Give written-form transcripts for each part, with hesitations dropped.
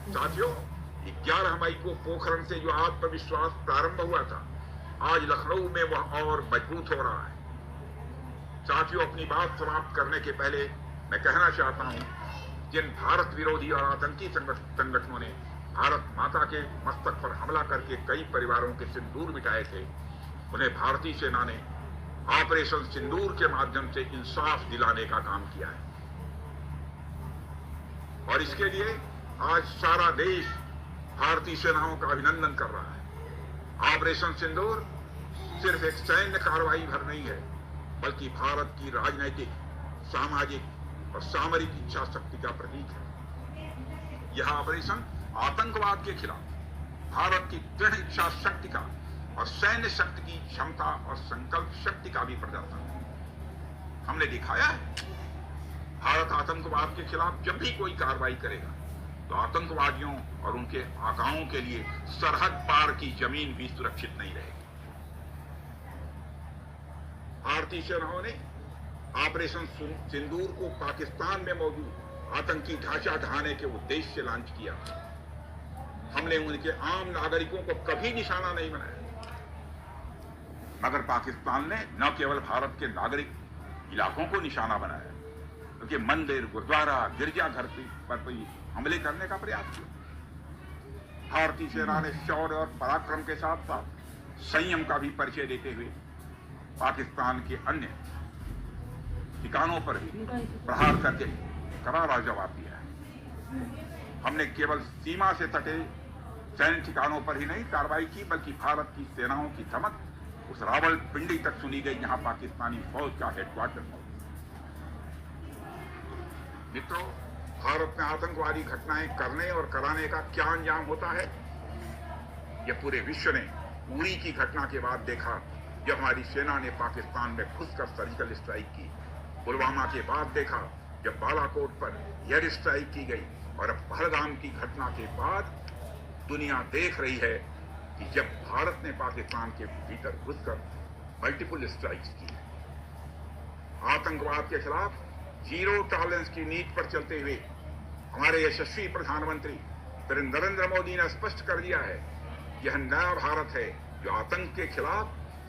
साथियों, 11 मई को पोखरण से जो आत्मविश्वास प्रारंभ हुआ था, आज लखनऊ में वह और मजबूत हो रहा है। साथियों, अपनी बात समाप्त करने के पहले मैं कहना चाहता हूं, जिन भारत विरोधी और आतंकी संगठनों ने भारत माता के मस्तक पर हमला करके कई परिवारों के सिंदूर मिटाए थे, उन्हें भारतीय सेना ने ऑपरेशन सिंदूर के माध्यम से इंसाफ दिलाने का काम किया है। और इसके लिए आज सारा देश भारतीय सेनाओं का अभिनंदन कर रहा है। ऑपरेशन सिंदूर सिर्फ एक सैन्य कार्रवाई भर नहीं है, बल्कि भारत की राजनीतिक, सामाजिक और सामरिक इच्छा शक्ति का प्रतीक है। यह ऑपरेशन आतंकवाद के खिलाफ भारत की दृढ़ इच्छा शक्ति का और सैन्य शक्ति की क्षमता और संकल्प शक्ति का भी प्रदर्शन है। हमने दिखाया है, भारत आतंकवाद के खिलाफ जब भी कोई कार्रवाई करेगा तो आतंकवादियों और उनके आकाओं के लिए सरहद पार की जमीन भी सुरक्षित नहीं रहेगी। भारतीय सेनाओं ने ऑपरेशन सिंदूर को पाकिस्तान में मौजूद आतंकी ढांचा ढहाने के उद्देश्य से लॉन्च किया। हमने उनके आम नागरिकों को कभी निशाना नहीं बनाया, मगर पाकिस्तान ने न केवल भारत के नागरिक इलाकों को निशाना बनाया, क्योंकि मंदिर, गुरुद्वारा, गिरजाघर पर भी हमले करने का प्रयास किया। भारतीय सेना ने शौर्य और पराक्रम के साथ साथ संयम का भी परिचय देते हुए पाकिस्तान के अन्य ठिकानों पर भी प्रहार करके करारा जवाब दिया है। हमने केवल सीमा से सटे सैन्य ठिकानों पर ही नहीं कार्रवाई की, बल्कि भारत की सेनाओं की धमक उस रावलपिंडी तक सुनी गई जहां पाकिस्तानी फौज का हेडक्वार्टर था। मित्रों, भारत में आतंकवादी घटनाएं करने और कराने का क्या अंजाम होता है, यह पूरे विश्व ने उरी की घटना के बाद देखा, जब हमारी सेना ने पाकिस्तान में घुसकर सर्जिकल स्ट्राइक की। पुलवामा के बाद देखा, जब बालाकोट पर एयर स्ट्राइक की गई, और अब पहलगाम की घटना के बाद दुनिया देख रही है कि जब भारत ने पाकिस्तान के भीतर घुसकर मल्टीपल स्ट्राइक्स की। आतंकवाद के खिलाफ जीरो टॉलरेंस की नीति पर चलते हुए हमारे यशस्वी प्रधानमंत्री श्री नरेंद्र मोदी ने स्पष्ट कर दिया है, यह नया भारत है जो आतंक के खिलाफ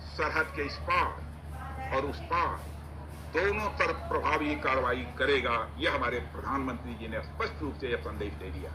सरहद के इस पार और उस पार दोनों तरफ प्रभावी कार्रवाई करेगा। यह हमारे प्रधानमंत्री जी ने स्पष्ट रूप से यह संदेश दे दिया।